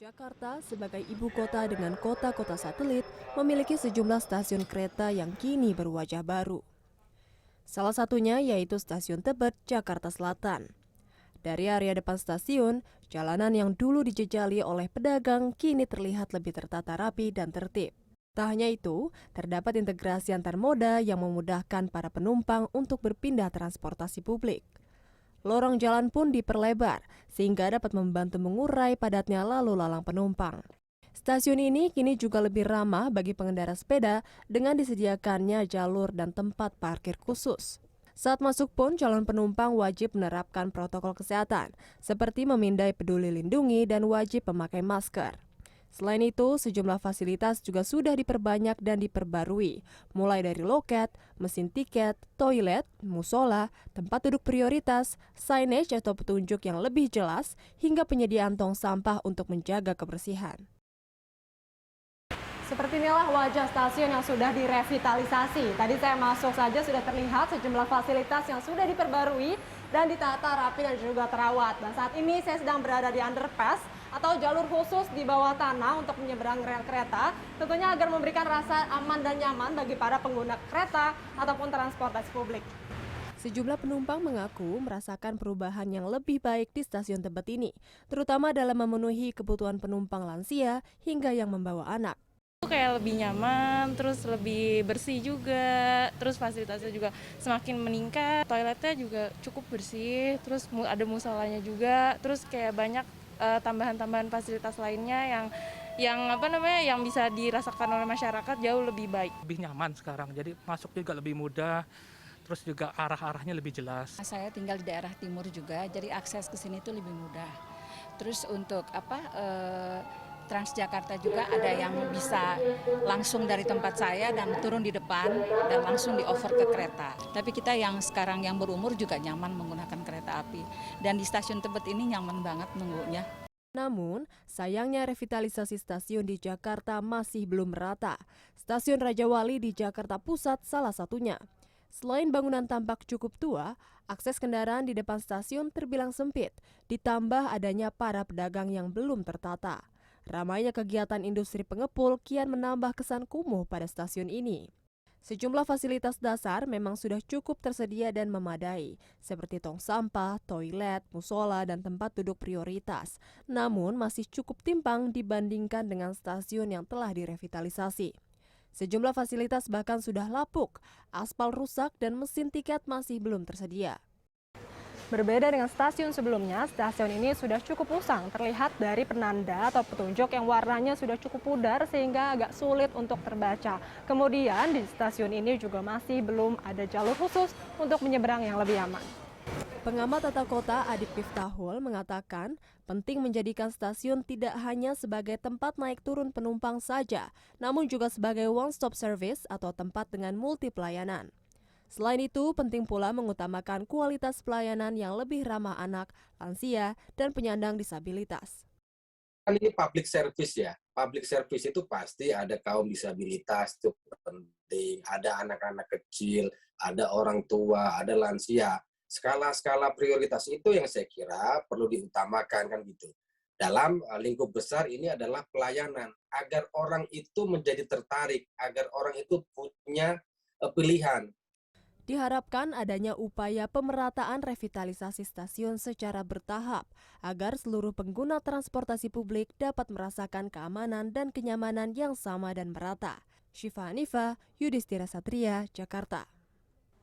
Jakarta sebagai ibu kota dengan kota-kota satelit memiliki sejumlah stasiun kereta yang kini berwajah baru. Salah satunya yaitu Stasiun Tebet, Jakarta Selatan. Dari area depan stasiun, jalanan yang dulu dijejali oleh pedagang kini terlihat lebih tertata rapi dan tertib. Tak hanya itu, terdapat integrasi antar moda yang memudahkan para penumpang untuk berpindah transportasi publik. Lorong jalan pun diperlebar, sehingga dapat membantu mengurai padatnya lalu lalang penumpang. Stasiun ini kini juga lebih ramah bagi pengendara sepeda dengan disediakannya jalur dan tempat parkir khusus. Saat masuk pun, calon penumpang wajib menerapkan protokol kesehatan, seperti memindai peduli lindungi dan wajib memakai masker. Selain itu, sejumlah fasilitas juga sudah diperbanyak dan diperbarui, mulai dari loket, mesin tiket, toilet, musola, tempat duduk prioritas, signage atau petunjuk yang lebih jelas, hingga penyediaan tong sampah untuk menjaga kebersihan. Seperti inilah wajah stasiun yang sudah direvitalisasi. Tadi saya masuk saja sudah terlihat sejumlah fasilitas yang sudah diperbarui dan ditata rapi dan juga terawat. Dan saat ini saya sedang berada di underpass atau jalur khusus di bawah tanah untuk menyeberang rel kereta, tentunya agar memberikan rasa aman dan nyaman bagi para pengguna kereta ataupun transportasi publik. Sejumlah penumpang mengaku merasakan perubahan yang lebih baik di stasiun Tebet ini, terutama dalam memenuhi kebutuhan penumpang lansia hingga yang membawa anak. Kayak lebih nyaman, terus lebih bersih juga, terus fasilitasnya juga semakin meningkat, toiletnya juga cukup bersih, terus ada musolanya juga, terus kayak banyak tambahan-tambahan fasilitas lainnya yang bisa dirasakan oleh masyarakat jauh lebih baik. Lebih nyaman sekarang, jadi masuk juga lebih mudah, terus juga arah-arahnya lebih jelas. Saya tinggal di daerah timur juga, jadi akses ke sini itu lebih mudah. Terus untuk Transjakarta juga ada yang bisa langsung dari tempat saya dan turun di depan dan langsung di-over ke kereta. Tapi kita yang sekarang yang berumur juga nyaman menggunakan kereta api. Dan di stasiun Tebet ini nyaman banget nunggunya. Namun, sayangnya revitalisasi stasiun di Jakarta masih belum merata. Stasiun Rajawali di Jakarta Pusat salah satunya. Selain bangunan tampak cukup tua, akses kendaraan di depan stasiun terbilang sempit, ditambah adanya para pedagang yang belum tertata. Ramainya kegiatan industri pengepul kian menambah kesan kumuh pada stasiun ini. Sejumlah fasilitas dasar memang sudah cukup tersedia dan memadai, seperti tong sampah, toilet, musola, dan tempat duduk prioritas. Namun masih cukup timpang dibandingkan dengan stasiun yang telah direvitalisasi. Sejumlah fasilitas bahkan sudah lapuk, aspal rusak, dan mesin tiket masih belum tersedia. Berbeda dengan stasiun sebelumnya, stasiun ini sudah cukup usang, terlihat dari penanda atau petunjuk yang warnanya sudah cukup pudar sehingga agak sulit untuk terbaca. Kemudian di stasiun ini juga masih belum ada jalur khusus untuk menyeberang yang lebih aman. Pengamat tata kota Adip Miftahul mengatakan penting menjadikan stasiun tidak hanya sebagai tempat naik turun penumpang saja, namun juga sebagai one-stop service atau tempat dengan multi pelayanan. Selain itu, penting pula mengutamakan kualitas pelayanan yang lebih ramah anak, lansia, dan penyandang disabilitas. Kan ini public service ya. Public service itu pasti ada kaum disabilitas, itu penting. Ada anak-anak kecil, ada orang tua, ada lansia. Skala-skala prioritas itu yang saya kira perlu diutamakan kan gitu. Dalam lingkup besar ini adalah pelayanan. Agar orang itu menjadi tertarik, agar orang itu punya pilihan. Diharapkan adanya upaya pemerataan revitalisasi stasiun secara bertahap agar seluruh pengguna transportasi publik dapat merasakan keamanan dan kenyamanan yang sama dan merata. Syifa Hanifah, Yudhistira Satria, Jakarta.